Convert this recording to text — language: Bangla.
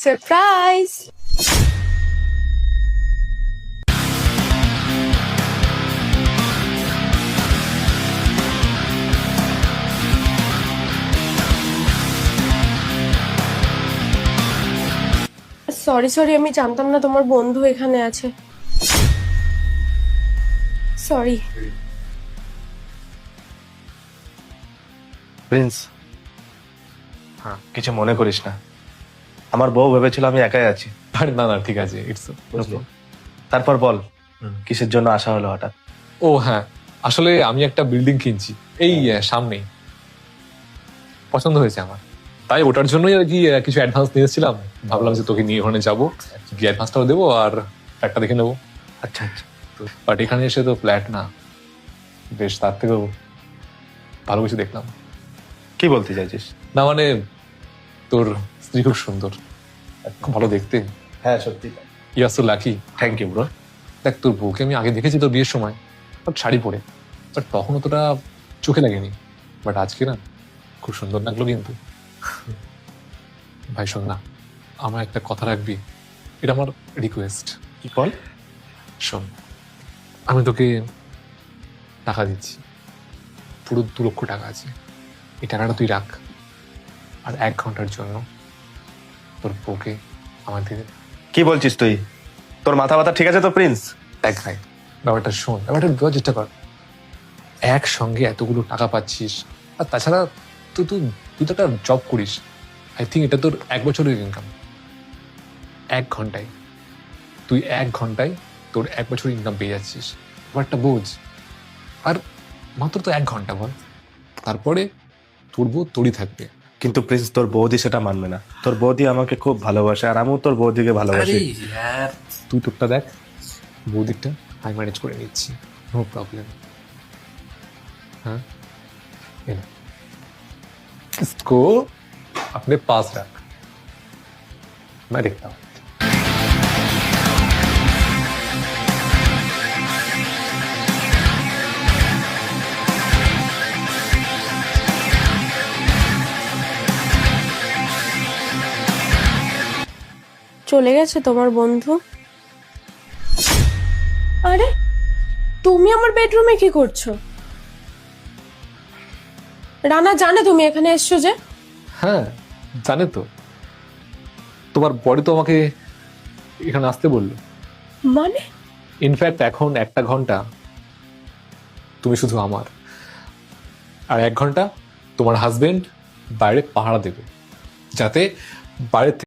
সারপ্রাইজ। সরি সরি, আমি জানতাম না তোমার বন্ধু এখানে আছে। সরি। প্রিন্স, হ্যাঁ কিছু মনে করিস না, আমার বউ ভেবেছিল আমি একাই আছি। আরে না না, ঠিক আছে, ইটস বুঝলি? তারপর বল, কিসের জন্য আসা হলো হঠাৎ? ও হ্যাঁ, আসলে আমি একটা বিল্ডিং কিনছি এই সামনেই, পছন্দ হয়েছে আমার, তাই ওটার জন্যই আর কি কিছু অ্যাডভান্স নিয়েছিলাম। ভাবলাম যে তোকে নিয়ে ওখানে যাবো, গিয়ে অ্যাডভান্সটাও দেবো আর ফ্ল্যাটটা দেখে নেবো। আচ্ছা আচ্ছা। বাট এখানে এসে তো ফ্ল্যাট না, বেশ তার থেকেও ভালো কিছু দেখলাম। কি বলতে চাইছিস? না মানে তোর স্ত্রী খুব সুন্দর, খুব ভালো দেখতে। হ্যাঁ সত্যি। You are so lucky. Thank you bro. দেখ, তোর বউকে আমি আগে দেখেছি তোর বিয়ের সময়, বাট শাড়ি পরে, বাট তখন অতটা চোখে লাগেনি, বাট আজকে না খুব সুন্দর লাগলো। কিন্তু ভাই শোন না, আমার একটা কথা রাখবি, এটা আমার রিকোয়েস্ট। কি বল? শোন, আমি তোকে টাকা দিচ্ছি, পুরো 2 লক্ষ টাকা আছে, এই টাকাটা তুই রাখ, আর 1 ঘন্টার জন্য তোর বউকে আমার দিয়ে দে। কি বলছিস তুই? তোর মাথা ব্যথা ঠিক আছে তো প্রিন্স? দেখ ভাই, ব্যাপারটা শোন, ব্যাপারটা বোঝার চেষ্টা কর। একসঙ্গে এতগুলো টাকা পাচ্ছিস, আর তাছাড়া তুই তুই তুই তো একটা জব করিস, আই থিঙ্ক এটা তোর 1 বছরের ইনকাম। 1 ঘন্টায় তুই 1 ঘন্টায় তোর 1 বছর ইনকাম পেয়ে যাচ্ছিস, ব্যাপারটা বোঝ। আর মাত্র তো 1 ঘন্টা বল, তারপরে তোর বউ তোরই থাকবে। কিন্তু প্রিন্স, তোর বৌদি সেটা মানবে না। তোর বৌদি আমাকে খুব ভালোবাসে আর আমিও তোর বৌদিকে ভালোবাসি। তুই তোরটা দেখ, বউ দিকটা আমি ম্যানেজ করে নিচ্ছি, নো প্রবলেম। हाँ इसको अपने पास रख, मैं देखता हूँ। চলে গেছে তোমার বন্ধু? আরে তুমি আমার বেডরুমে কি করছো? রানা জানে তুমি এখানে এসছো যে? হ্যাঁ জানে তো, তোমার বড়ি তো আমাকে এখানে আসতে বললো। মানে ইনফ্যাক্ট এখন 1টা ঘন্টা তুমি শুধু আমার, আর 1 ঘন্টা তোমার হাজবেন্ড বাইরে পাহারা দেবে, যাতে বাইরে